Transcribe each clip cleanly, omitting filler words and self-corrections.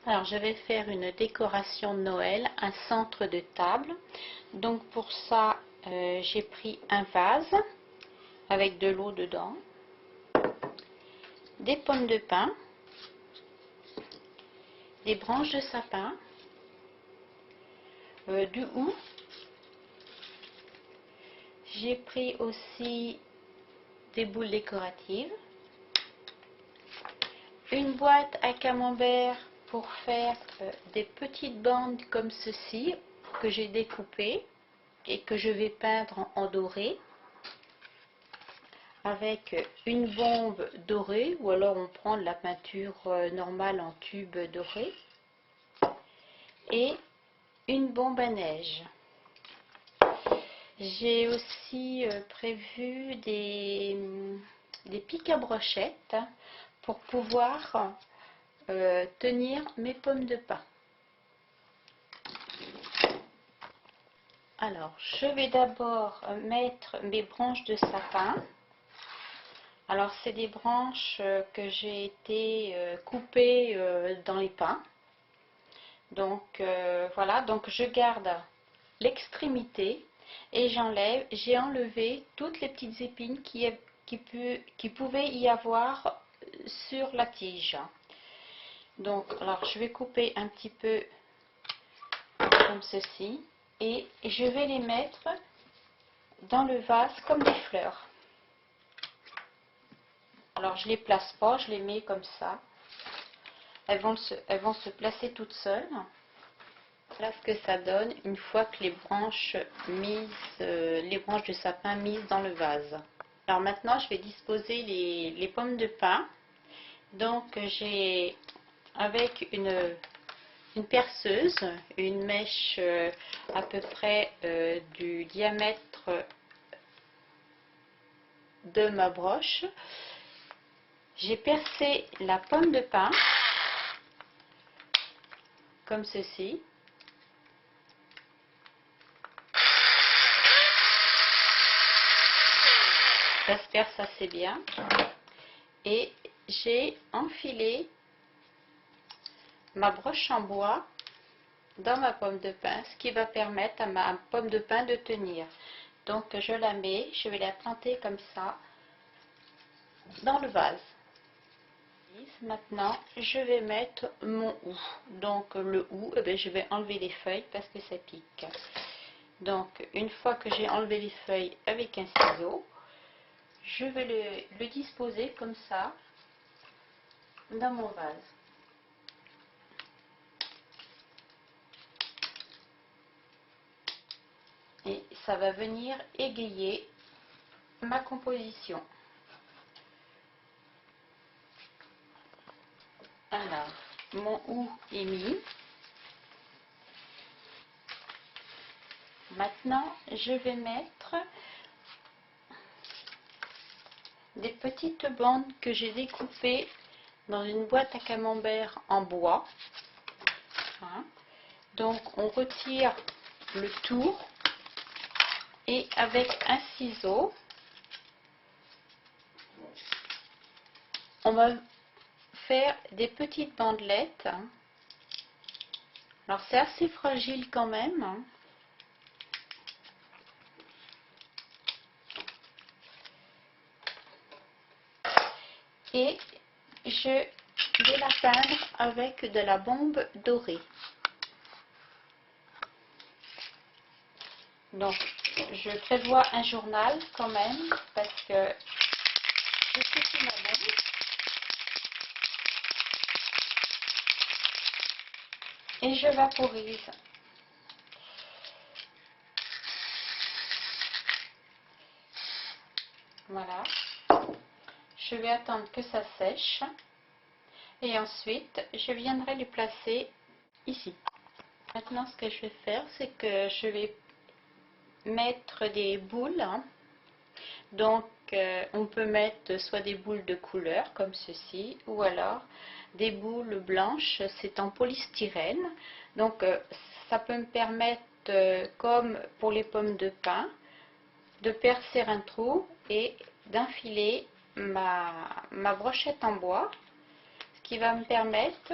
Alors, je vais faire une décoration de Noël, un centre de table. Donc, pour ça, j'ai pris un vase avec de l'eau dedans, des pommes de pin, des branches de sapin, du hou. J'ai pris aussi des boules décoratives, une boîte à camembert pour faire des petites bandes comme ceci que j'ai découpées et que je vais peindre en doré, avec une bombe dorée, ou alors on prend de la peinture normale en tube doré, et une bombe à neige. J'ai aussi prévu des pics à brochettes pour pouvoir tenir mes pommes de pin. Alors, je vais d'abord mettre mes branches de sapin. Alors, c'est des branches que j'ai été coupées dans les pins. Donc, voilà, donc je garde l'extrémité et j'ai enlevé toutes les petites épines qui pouvaient y avoir sur la tige. Donc, alors, je vais couper un petit peu comme ceci et je vais les mettre dans le vase comme des fleurs. Alors, je les place pas, je les mets comme ça. Elles vont se placer toutes seules. Voilà ce que ça donne une fois que les branches de sapin mises dans le vase. Alors maintenant, je vais disposer les pommes de pin. Donc, j'ai avec une perceuse, une mèche à peu près du diamètre de ma broche. J'ai percé la pomme de pin comme ceci. Ça se perce assez bien. Et j'ai enfilé ma broche en bois dans ma pomme de pin, ce qui va permettre à ma pomme de pin de tenir. Donc je la mets, je vais la planter comme ça dans le vase. Maintenant, je vais mettre mon hou. Donc le hou, je vais enlever les feuilles parce que ça pique. Donc une fois que j'ai enlevé les feuilles avec un ciseau, je vais le disposer comme ça dans mon vase. Et ça va venir égayer ma composition. Alors, mon hou est mis. Maintenant, je vais mettre des petites bandes que j'ai découpées dans une boîte à camembert en bois. Hein. Donc, on retire le tour et avec un ciseau, on va faire des petites bandelettes. Alors, c'est assez fragile quand même. Et je vais la peindre avec de la bombe dorée. Donc, je prévois un journal quand même parce que je secoue ma bombe. Et je vaporise. Voilà. Je vais attendre que ça sèche. Et ensuite, je viendrai les placer ici. Maintenant, ce que je vais faire, c'est que je vais mettre des boules. Donc, on peut mettre soit des boules de couleur, comme ceci, ou alors des boules blanches, c'est en polystyrène. Donc, ça peut me permettre, comme pour les pommes de pin, de percer un trou et d'enfiler ma brochette en bois, ce qui va me permettre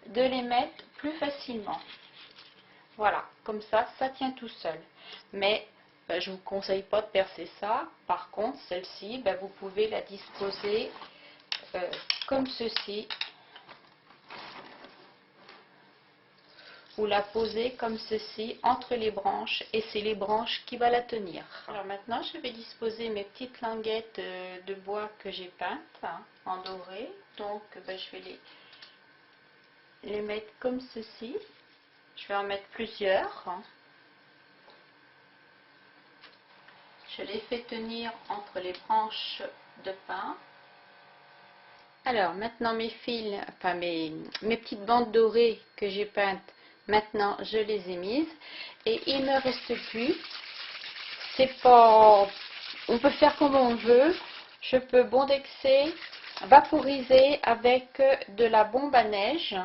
de les mettre plus facilement. Voilà, comme ça tient tout seul. Mais je ne vous conseille pas de percer ça. Par contre, celle-ci, vous pouvez la disposer comme ceci, ou la poser comme ceci entre les branches, et c'est les branches qui va la tenir. Alors maintenant, je vais disposer mes petites languettes de bois que j'ai peintes en doré. Donc, je vais les mettre comme ceci. Je vais en mettre plusieurs. Je les fais tenir entre les branches de pin. Alors maintenant mes fils, enfin mes petites bandes dorées que j'ai peintes, maintenant je les ai mises. Et il ne me reste plus, c'est pas, on peut faire comme on veut. Je peux bondexer, vaporiser avec de la bombe à neige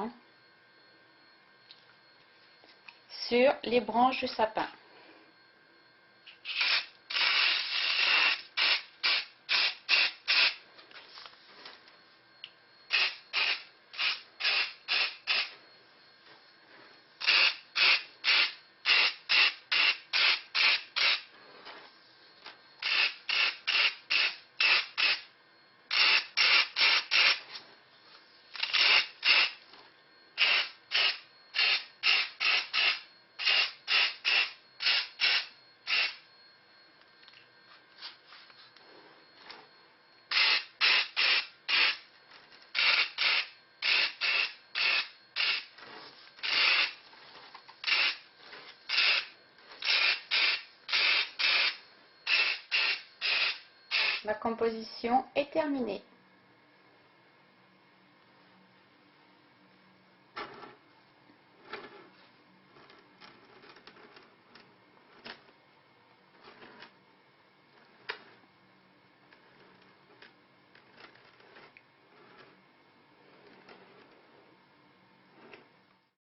sur les branches de sapin. Ma composition est terminée.